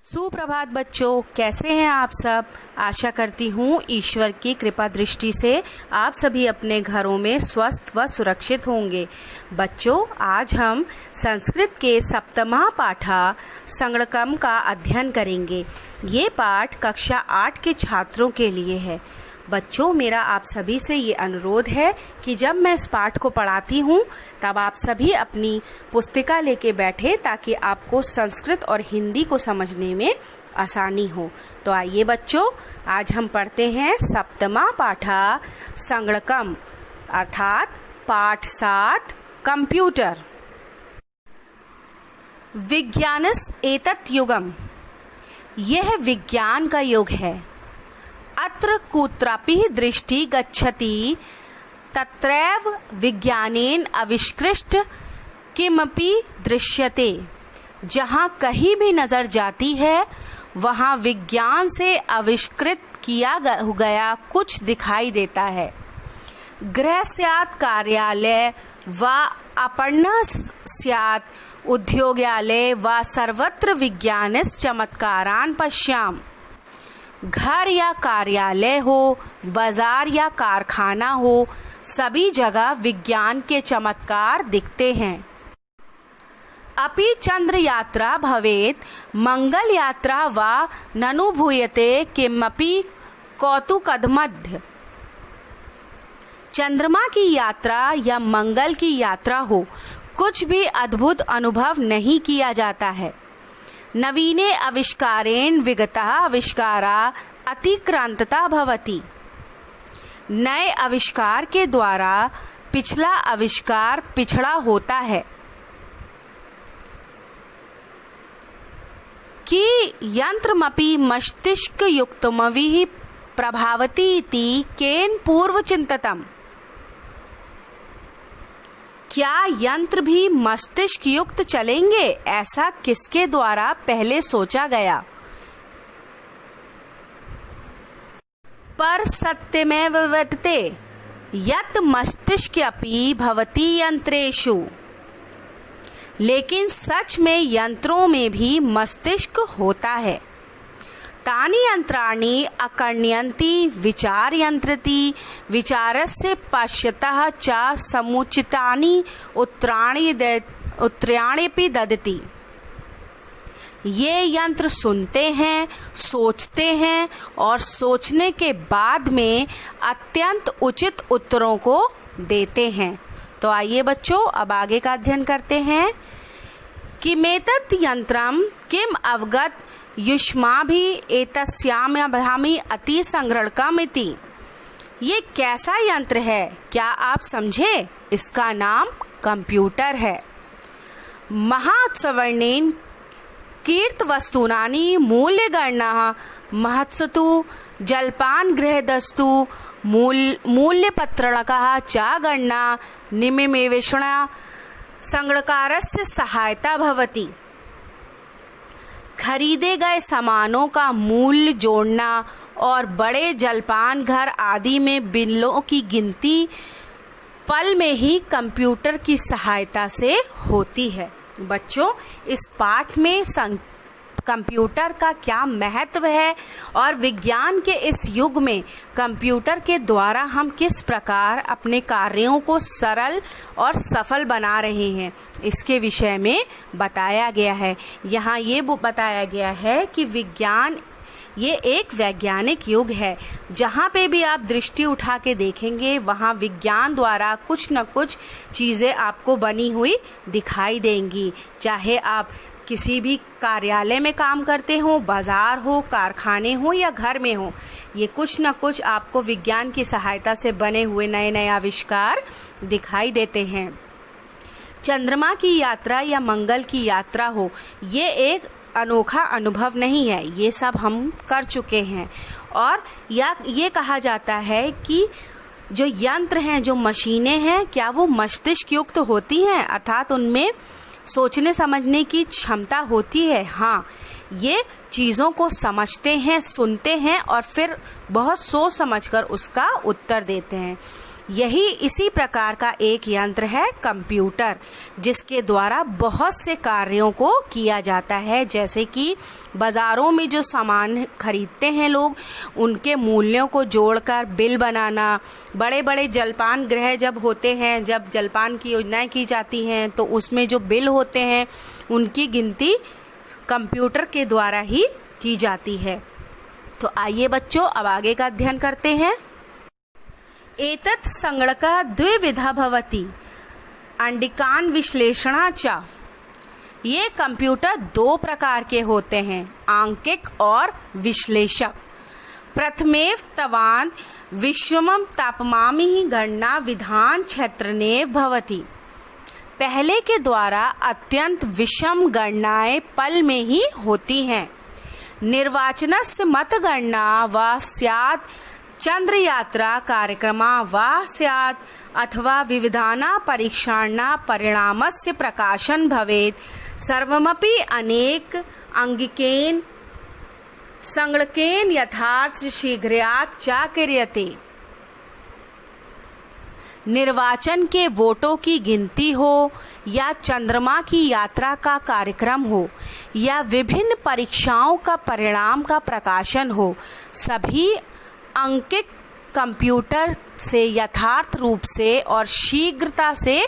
सुप्रभात बच्चों, कैसे हैं आप सब। आशा करती हूँ ईश्वर की कृपा दृष्टि से आप सभी अपने घरों में स्वस्थ व सुरक्षित होंगे। बच्चों, आज हम संस्कृत के सप्तमा पाठा संगणकम का अध्ययन करेंगे। ये पाठ कक्षा 8 के छात्रों के लिए है। बच्चों, मेरा आप सभी से ये अनुरोध है कि जब मैं इस पाठ को पढ़ाती हूँ तब आप सभी अपनी पुस्तिका लेके बैठे ताकि आपको संस्कृत और हिंदी को समझने में आसानी हो। तो आइए बच्चों, आज हम पढ़ते हैं सप्तमा पाठा संगणकम अर्थात पाठ 7 कंप्यूटर। विज्ञानस् एतत् युगम, यह विज्ञान का युग है। अत्र कुत्रापि दृष्टि गच्छति तत्रैव विज्ञानेन आविष्कृत किमपि दृश्यते। जहाँ कहीं भी नजर जाती है वहाँ विज्ञान से आविष्कृत किया गया कुछ दिखाई देता है। गृह स्यात् कार्यालय व अपर्ण स्यात् उद्योगालय व सर्वत्र विज्ञानस्य चमत्कारान् पश्याम। घर या कार्यालय हो, बाजार या कारखाना हो, सभी जगह विज्ञान के चमत्कार दिखते हैं। अपि चंद्र यात्रा भवेत् मंगल यात्रा वा ननुभूयते किमपि कौतुकदमद्य। चंद्रमा की यात्रा या मंगल की यात्रा हो, कुछ भी अद्भुत अनुभव नहीं किया जाता है। नवीने आविष्कारेण विगतः आविष्कारा अतिक्रांतता भवति। नए आविष्कार के द्वारा पिछला आविष्कार पिछड़ा होता है। कि यंत्रमपि मस्तिष्क युक्तमविः प्रभावति इति केन पूर्व चिंततम। क्या यंत्र भी मस्तिष्क युक्त चलेंगे, ऐसा किसके द्वारा पहले सोचा गया। पर सत्यमेव वर्तते यत् मस्तिष्क्यपि भवति यंत्रेषु। लेकिन सच में यंत्रों में भी मस्तिष्क होता है। तानि यंत्राणि अकर्ण्यन्ति विचारयन्त्रति विचारस्य पश्यतः च समुचितानि उत्तराण्यपि ददति। ये यंत्र सुनते हैं, सोचते हैं और सोचने के बाद में अत्यंत उचित उत्तरों को देते हैं। तो आइए बच्चों, अब आगे का अध्ययन करते हैं। किमेतत् यंत्रम किम अवगत युष्माभिः एतस्याम्यभामि अति संगणकम् इति। ये कैसा यंत्र है, क्या आप समझे। इसका नाम कंप्यूटर है। महात्सवर्णेन कीर्त वस्तूनानि मूल्य गणना महत्सतु जलपान गृहदस्तु मूल्य पत्रकः च गणना निमिषेण संगणकारस्य सहायता भवति। खरीदे गए सामानों का मूल्य जोड़ना और बड़े जलपान घर आदि में बिलों की गिनती पल में ही कंप्यूटर की सहायता से होती है। बच्चों, इस पाठ में कंप्यूटर का क्या महत्व है और विज्ञान के इस युग में कंप्यूटर के द्वारा हम किस प्रकार अपने कार्यों को सरल और सफल बना रहे हैं, इसके विषय में बताया गया है। यहाँ ये बताया गया है कि विज्ञान ये एक वैज्ञानिक युग है। जहाँ पे भी आप दृष्टि उठा के देखेंगे वहाँ विज्ञान द्वारा कुछ न कुछ चीज़ें आपको बनी हुई दिखाई देंगी। चाहे आप किसी भी कार्यालय में काम करते हो, बाजार हो, कारखाने हो या घर में हो, ये कुछ न कुछ आपको विज्ञान की सहायता से बने हुए नए नए आविष्कार दिखाई देते हैं। चंद्रमा की यात्रा या मंगल की यात्रा हो, ये एक अनोखा अनुभव नहीं है, ये सब हम कर चुके हैं। और ये कहा जाता है कि जो यंत्र हैं, जो मशीनें हैं, क्या वो मस्तिष्क युक्त होती हैं, अर्थात उनमें सोचने समझने की क्षमता होती है। हाँ, ये चीज़ों को समझते हैं, सुनते हैं और फिर बहुत सोच समझकर उसका उत्तर देते हैं। यही इसी प्रकार का एक यंत्र है कंप्यूटर, जिसके द्वारा बहुत से कार्यों को किया जाता है। जैसे कि बाजारों में जो सामान खरीदते हैं लोग, उनके मूल्यों को जोड़कर बिल बनाना, बड़े बड़े जलपान गृह जब होते हैं, जब जलपान की योजनाएं की जाती हैं, तो उसमें जो बिल होते हैं उनकी गिनती कंप्यूटर के द्वारा ही की जाती है। तो आइए बच्चों, अब आगे का अध्ययन करते हैं। एतत् संगणकः द्विविधा भवति, अंडिकान् विश्लेषणा च। ये कंप्यूटर दो प्रकार के होते हैं, आंकिक और विश्लेषक। प्रथमेव तवान् विश्वमं तापमामि गणना विधान क्षेत्रनेव भवति। पहले के द्वारा अत्यंत विषम गणनाएं पल में ही होती हैं। निर्वाचनस्य मतगणना वा स्यात्, चंद्र यात्रा कार्यक्रमा वा स्यात्, अथवा विविधाना परीक्षाणा परिणामस्य प्रकाशन भवेत्। सर्वमपि अनेक अंगिकेन संगणकेन यथार्थ शीघ्रात् च क्रियते। निर्वाचन के वोटों की गिनती हो, या चंद्रमा की यात्रा का कार्यक्रम हो, या विभिन्न परीक्षाओं का परिणाम का प्रकाशन हो, सभी अंकिक कंप्यूटर से यथार्थ रूप से और शीघ्रता से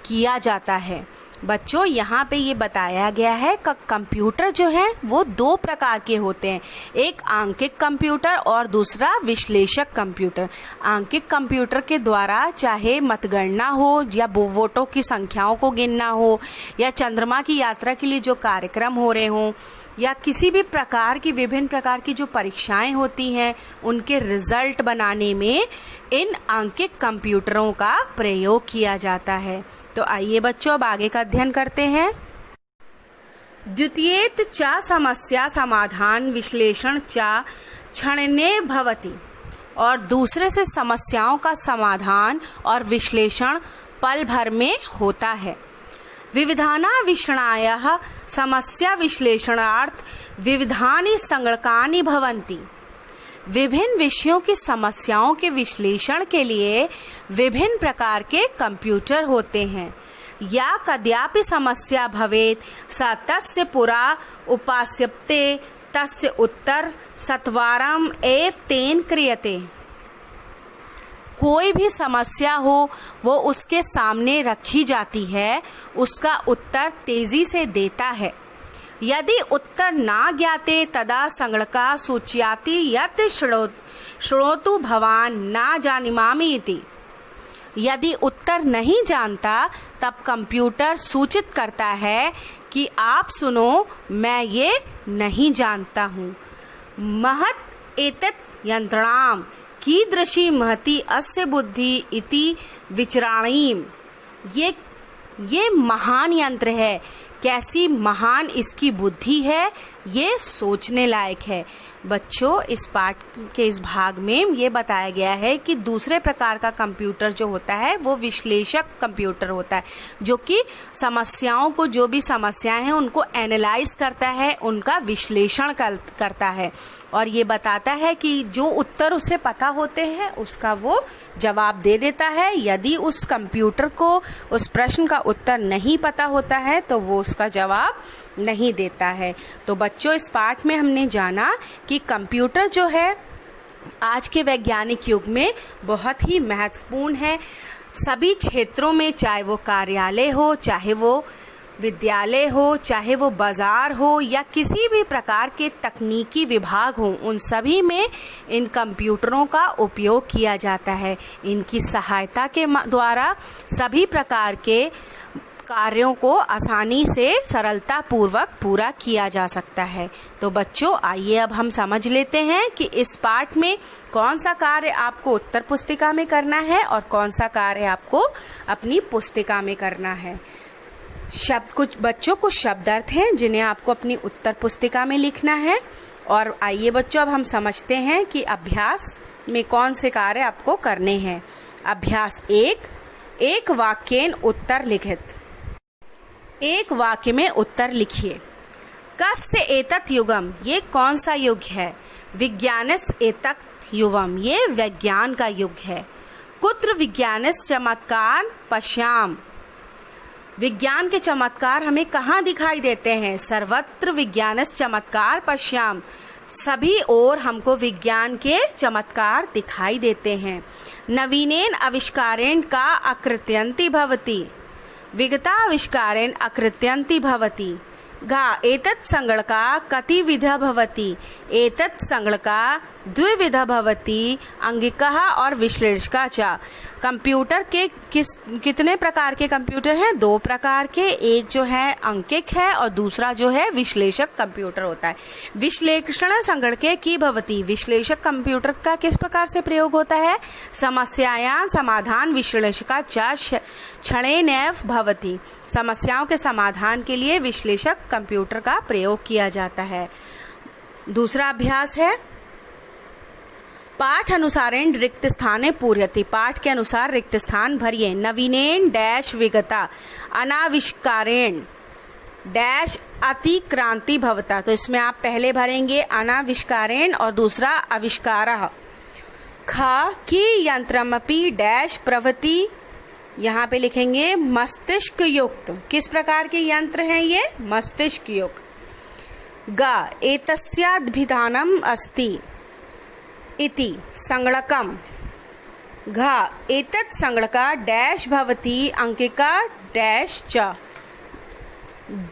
किया जाता है। बच्चों, यहाँ पे ये बताया गया है कि कंप्यूटर जो है वो दो प्रकार के होते हैं, एक आंकिक कंप्यूटर और दूसरा विश्लेषक कंप्यूटर। आंकिक कंप्यूटर के द्वारा चाहे मतगणना हो, या वोटों की संख्याओं को गिनना हो, या चंद्रमा की यात्रा के लिए जो कार्यक्रम हो रहे हों, या किसी भी प्रकार की विभिन्न प्रकार की जो परीक्षाएं होती हैं उनके रिजल्ट बनाने में इन आंकिक कंप्यूटरों का प्रयोग किया जाता है। तो आइए बच्चों, अब आगे का अध्ययन करते हैं। द्वितीयेत च समस्या समाधान विश्लेषण च क्षणेन भवति। और दूसरे से समस्याओं का समाधान और विश्लेषण पल भर में होता है। विविधानान्वेषणाय समस्या विश्लेषणार्थ विविधानि संगणकानि भवन्ति। विभिन्न विषयों की समस्याओं के विश्लेषण के लिए विभिन्न प्रकार के कंप्यूटर होते हैं। या कदापि समस्या भवेत् स तस्य पुरा उपास्यते तस्य उत्तर सत्वरम् एव तेन क्रियते। कोई भी समस्या हो वो उसके सामने रखी जाती है, उसका उत्तर तेजी से देता है। यदि उत्तर ना ज्ञाते तदा संगणकः सूचयति यत् शृणोतु भवान् न जानीमामि इति। यदि उत्तर नहीं जानता तब कंप्यूटर सूचित करता है कि आप सुनो, मैं ये नहीं जानता हूँ। महत् एतत् यंत्रणाम कीदृशी महती अस्य बुद्धि इति विचराणीम। ये महान यंत्र है, कैसी महान इसकी बुद्धि है, ये सोचने लायक है। बच्चों, इस पाठ के इस भाग में ये बताया गया है कि दूसरे प्रकार का कंप्यूटर जो होता है वो विश्लेषक कंप्यूटर होता है, जो कि समस्याओं को, जो भी समस्याएं हैं उनको एनालाइज करता है, उनका विश्लेषण करता है और ये बताता है कि जो उत्तर उसे पता होते हैं उसका वो जवाब दे देता है। यदि उस कंप्यूटर को उस प्रश्न का उत्तर नहीं पता होता है तो वो उसका जवाब नहीं देता है। तो बच्चों, इस पाठ में हमने जाना कि कंप्यूटर जो है आज के वैज्ञानिक युग में बहुत ही महत्वपूर्ण है। सभी क्षेत्रों में, चाहे वो कार्यालय हो, चाहे वो विद्यालय हो, चाहे वो बाजार हो, या किसी भी प्रकार के तकनीकी विभाग हो, उन सभी में इन कंप्यूटरों का उपयोग किया जाता है। इनकी सहायता के द्वारा सभी प्रकार के कार्यों को आसानी से सरलता पूर्वक पूरा किया जा सकता है। तो बच्चों, आइए अब हम समझ लेते हैं कि इस पाठ में कौन सा कार्य आपको उत्तर पुस्तिका में करना है और कौन सा कार्य आपको अपनी पुस्तिका में करना है। कुछ बच्चों कुछ शब्द अर्थ हैं जिन्हें आपको अपनी उत्तर पुस्तिका में लिखना है। और आइए बच्चों, अब हम समझते हैं कि अभ्यास में कौन से कार्य आपको करने हैं। अभ्यास 1, एक वाक्येन उत्तर लिखित। एक वाक्य में उत्तर लिखिए। कस्य एतत् युगम, ये कौन सा युग है। विज्ञानस्य एतत् युगम, ये विज्ञान का युग है। कुत्र विज्ञानस्य चमत्कार पश्याम। विज्ञान के चमत्कार हमें कहाँ दिखाई देते हैं? सर्वत्र विज्ञानस्य चमत्कार पश्याम, सभी ओर हमको विज्ञान के चमत्कार दिखाई देते हैं। नवीनेन आविष्कारेण का अकृत्यन्ति भवति, विगता आविष्कारेण अकृत्यन्ति भवति। घा एतत् संगणका कतिविधा भवति, एतत् संगणका द्विविधा भवति, अंगिकः और विश्लेषका च। कंप्यूटर के कितने प्रकार के कंप्यूटर हैं? 2 प्रकार के, एक जो है अंकिक है और दूसरा जो है विश्लेषक कंप्यूटर होता है। विश्लेषण संगणके की भवति, विश्लेषक कंप्यूटर का किस प्रकार से प्रयोग होता है? समस्यायां समाधान विश्लेषका च क्षणेनैव भवति, समस्याओं के समाधान के लिए विश्लेषक कंप्यूटर का प्रयोग किया जाता है। दूसरा अभ्यास है पाठ अनुसारेण रिक्त स्थाने पूर्यति, पाठ के अनुसार रिक्त स्थान भरिए। नवीनेन डैश विगता अनाविष्कारेण डैश अतिक्रांति भवता, तो इसमें आप पहले भरेंगे अनाविष्कारेण और दूसरा आविष्कारः। ख की यंत्रमपि डैश प्रवृत्ति, यहाँ पे लिखेंगे मस्तिष्क युक्त, किस प्रकार के यंत्र हैं ये? मस्तिष्क युक्त। ग एतस्याद्भिधानम् अस्ति इति संगणकम्, घ एतत् संगणका डैश भवति अंकिका डैश च,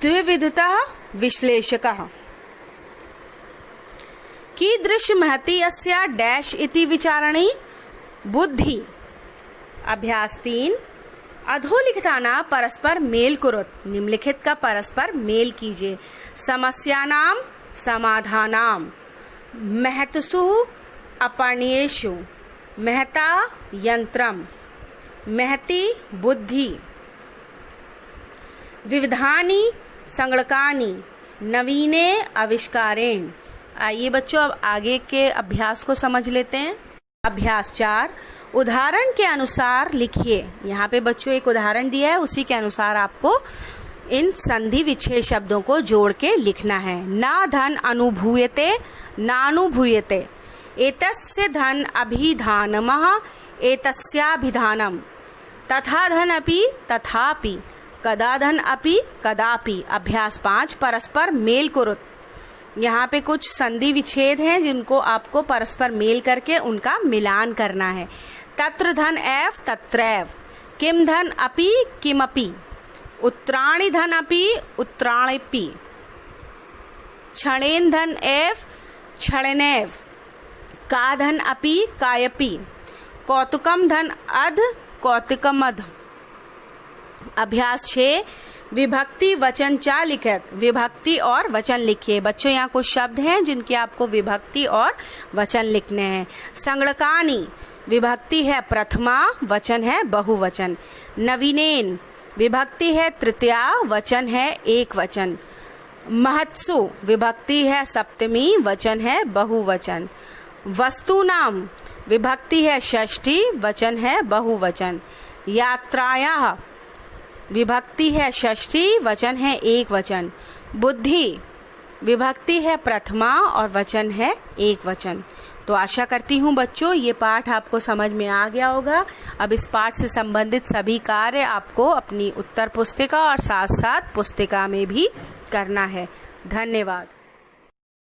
द्विविधता विश्लेषकः। कीदृश महति अस्या डैश इति विचारणी बुद्धि। अभ्यास 3 अधोलिखिताना परस्पर मेल कुरुत, निम्नलिखित का परस्पर मेल कीजिए। समस्यानां समाधानां, महत्सु अपण्येषु, महता यंत्रम, महति बुद्धि, विविधानि संगणकानि नवीने आविष्कारेण। आइए बच्चों अब आगे के अभ्यास को समझ लेते हैं। अभ्यास 4 उदाहरण के अनुसार लिखिए। यहाँ पे बच्चों एक उदाहरण दिया है, उसी के अनुसार आपको इन संधि विच्छेद शब्दों को जोड़ के लिखना है। न धन अनुभूयते नानुभूयते, एतस्य धन अभिधानमः एतस्याभिधानम्, तथा धन अपि तथापि, कदा धन अपि कदापि। अभ्यास 5 परस्पर मेल कुरुत, यहाँ पे कुछ संधि विच्छेद हैं जिनको आपको परस्पर मेल करके उनका मिलान करना है। तत्र धन एव तत्रैव, किम धन अपि किमपि, उत्तराणि धन अपि उत्तराण्यपि, क्षणेन धन एव क्षणेनैव, का धन अपि कायपि, कौतुकम धन अध कौतुकमध। अभ्यास 6 विभक्ति वचन चा लिखित, विभक्ति और वचन लिखिए। बच्चों यहाँ कुछ शब्द हैं जिनके आपको विभक्ति और वचन लिखने हैं। संगणकानि, विभक्ति है प्रथमा, वचन है बहुवचन। नवीनेन, विभक्ति है तृतीया, वचन है एक वचन। महत्सु, विभक्ति है सप्तमी, वचन है बहुवचन। वस्तूनाम, विभक्ति है षष्ठी, वचन है बहुवचन। यात्रायाः, विभक्ति है षष्ठी, वचन है एक वचन। बुद्धि, विभक्ति है प्रथमा और वचन है एक वचन। तो आशा करती हूँ बच्चों ये पाठ आपको समझ में आ गया होगा। अब इस पाठ से संबंधित सभी कार्य आपको अपनी उत्तर पुस्तिका और साथ साथ पुस्तिका में भी करना है। धन्यवाद।